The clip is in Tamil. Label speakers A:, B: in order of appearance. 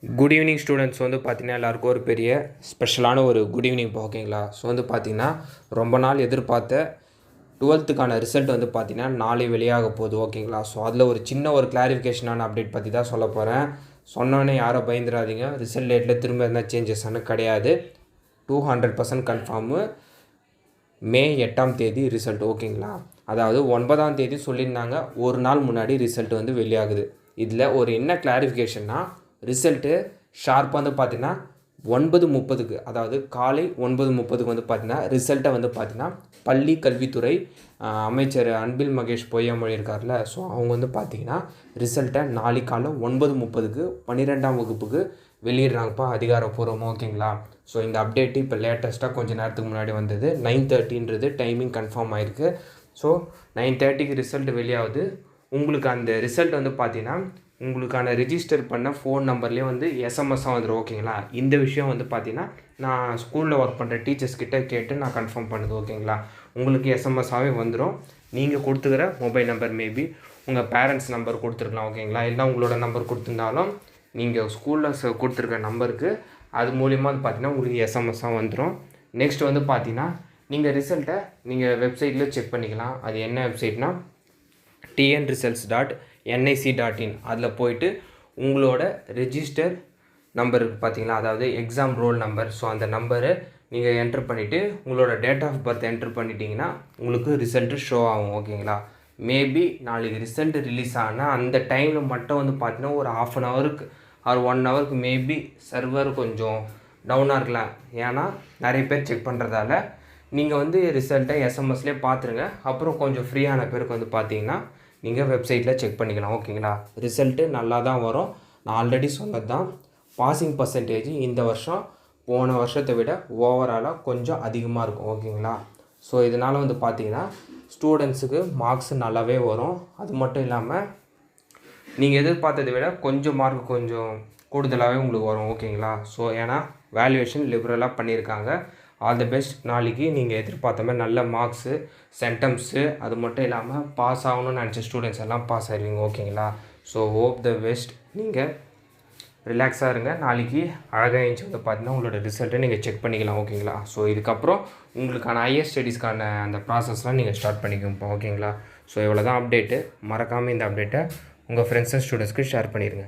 A: குட் ஈவினிங் ஸ்டூடெண்ட்ஸ் வந்து பார்த்திங்கன்னா எல்லாருக்கும் ஒரு பெரிய ஸ்பெஷலான ஒரு குட் ஈவினிங் இப்போ ஓகேங்களா. ஸோ வந்து பார்த்திங்கன்னா ரொம்ப நாள் எதிர்பார்த்த 12th ரிசல்ட் வந்து பார்த்திங்கன்னா நாளை வெளியாக போகுது ஓகேங்களா. ஸோ அதில் ஒரு சின்ன ஒரு கிளாரிஃபிகேஷனான அப்டேட் பற்றி தான் சொல்ல போகிறேன். சொன்னோன்னே யாரும் பயந்துடாதீங்க. ரிசல்ட் டேட்டில் திரும்ப என்ன சேஞ்சஸ்ன்னு கிடையாது. 200% கன்ஃபார்மு மே 8 ரிசல்ட் ஓகேங்களா. அதாவது 9 சொல்லியிருந்தாங்க, ஒரு நாள் முன்னாடி ரிசல்ட் வந்து வெளியாகுது. இதில் ஒரு என்ன கிளாரிஃபிகேஷன்னா, ரிசல்ட்டு ஷார்ப்பாக வந்து பார்த்திங்கன்னா 9:30 அதாவது காலை 9:30 வந்து பார்த்திங்கன்னா ரிசல்ட்டை வந்து பார்த்திங்கன்னா பள்ளி கல்வித்துறை அமைச்சர் அன்பில் மகேஷ் பொய்யாமொழி இருக்கார்ல, ஸோ அவங்க வந்து பார்த்திங்கன்னா ரிசல்ட்டை நாளைக்கு காலை 9:30 12ஆம் வகுப்புக்கு வெளியிடுறாங்கப்பா அதிகாரப்பூர்வமாக ஓகேங்களா. ஸோ இந்த அப்டேட்டு இப்போ லேட்டஸ்ட்டாக கொஞ்சம் நேரத்துக்கு முன்னாடி வந்தது. 9:30 டைமிங் கன்ஃபார்ம் ஆகிருக்கு. ஸோ 9:30 ரிசல்ட் வெளியாகுது. உங்களுக்கு அந்த ரிசல்ட் வந்து பார்த்திங்கன்னா உங்களுக்கான ரிஜிஸ்டர் பண்ண ஃபோன் நம்பர்லேயே வந்து எஸ்எம்எஸ்ஸாக வந்துடும் ஓகேங்களா. இந்த விஷயம் வந்து பார்த்திங்கன்னா நான் ஸ்கூலில் ஒர்க் பண்ணுற டீச்சர்ஸ் கிட்டே கேட்டு நான் கன்ஃபார்ம் பண்ணுது ஓகேங்களா. உங்களுக்கு எஸ்எம்எஸ்ஸாகவே வந்துடும். நீங்கள் கொடுத்துக்கிற மொபைல் நம்பர் மேபி உங்கள் பேரண்ட்ஸ் நம்பர் கொடுத்துருக்கலாம் ஓகேங்களா. இல்லை உங்களோட நம்பர் கொடுத்துருந்தாலும் நீங்கள் ஸ்கூலில் கொடுத்துருக்க நம்பருக்கு அது மூலிமா வந்து பார்த்திங்கன்னா உங்களுக்கு எஸ்எம்எஸ்ஸாக வந்துடும். நெக்ஸ்ட் வந்து பார்த்திங்கன்னா நீங்கள் ரிசல்ட்டை நீங்கள் வெப்சைட்டில் செக் பண்ணிக்கலாம். அது என்ன வெப்சைட்னா tnresults.nic.in. அதில் போயிட்டு உங்களோட ரெஜிஸ்டர் நம்பர் இருக்குது பார்த்தீங்களா, அதாவது எக்ஸாம் ரோல் நம்பர். ஸோ அந்த நம்பரை நீங்கள் என்ட்ரு பண்ணிவிட்டு உங்களோட டேட் ஆஃப் பர்த் என்ட்ரு பண்ணிட்டீங்கன்னா உங்களுக்கு ரிசல்ட்டு ஷோ ஆகும் ஓகேங்களா. மேபி நாளைக்கு ரிசல்ட் ரிலீஸ் ஆனால் அந்த டைமில் மட்டும் வந்து பார்த்தீங்கன்னா ஒரு ½ அன் ஹவருக்கு ஆர் 1 ஹவருக்கு மேபி சர்வர் கொஞ்சம் டவுனாக இருக்கலாம். ஏன்னா நிறைய பேர் செக் பண்ணுறதால நீங்கள் வந்து ரிசல்ட்டை எஸ்எம்எஸ்லேயே பார்த்துருங்க. அப்புறம் கொஞ்சம் ஃப்ரீயான பேருக்கு வந்து பார்த்தீங்கன்னா நீங்கள் வெப்சைட்டில் செக் பண்ணிக்கலாம் ஓகேங்களா. ரிசல்ட்டு நல்லா தான் வரும். நான் ஆல்ரெடி சொன்னது தான். பாசிங் பர்சன்டேஜ் இந்த வருஷம் போன வருஷத்தை விட ஓவராலாக கொஞ்சம் அதிகமாக இருக்கும் ஓகேங்களா. ஸோ இதனால் வந்து பார்த்திங்கன்னா ஸ்டூடெண்ட்ஸுக்கு மார்க்ஸ் நல்லாவே வரும். அது மட்டும் இல்லாமல் நீங்கள் எதிர்பார்த்ததை விட கொஞ்சம் மார்க் கொஞ்சம் கூடுதலாகவே உங்களுக்கு வரும் ஓகேங்களா. ஸோ ஏன்னா வேல்யூவேஷன் லிபரலாக பண்ணியிருக்காங்க. All the best. நாளைக்கு நீங்கள் எதிர்பார்த்த மாதிரி நல்ல மார்க்ஸு சென்டம்ஸு அது மட்டும் இல்லாமல் பாஸ் ஆகணும்னு நினச்ச ஸ்டூடெண்ட்ஸ் எல்லாம் பாஸ் ஆகிடுவீங்க ஓகேங்களா. So hope the best. நீங்கள் ரிலாக்ஸாக இருங்க. நாளைக்கு அழகாக எழுந்துச்சி வந்து பார்த்தீங்கன்னா உங்களோட ரிசல்ட்டை நீங்கள் செக் பண்ணிக்கலாம் ஓகேங்களா. ஸோ இதுக்கப்புறம் உங்களுக்கான ஹையர் ஸ்டடீஸ்க்கான அந்த ப்ராசஸ்லாம் நீங்கள் ஸ்டார்ட் பண்ணிக்கோங்க ஓகேங்களா. ஸோ இவ்வளோ தான் அப்டேட்டு. மறக்காமல் இந்த அப்டேட்டை உங்கள் ஃப்ரெண்ட்ஸ் அண்ட் ஸ்டூடெண்ட்ஸ்க்கு ஷேர் பண்ணிடுங்க.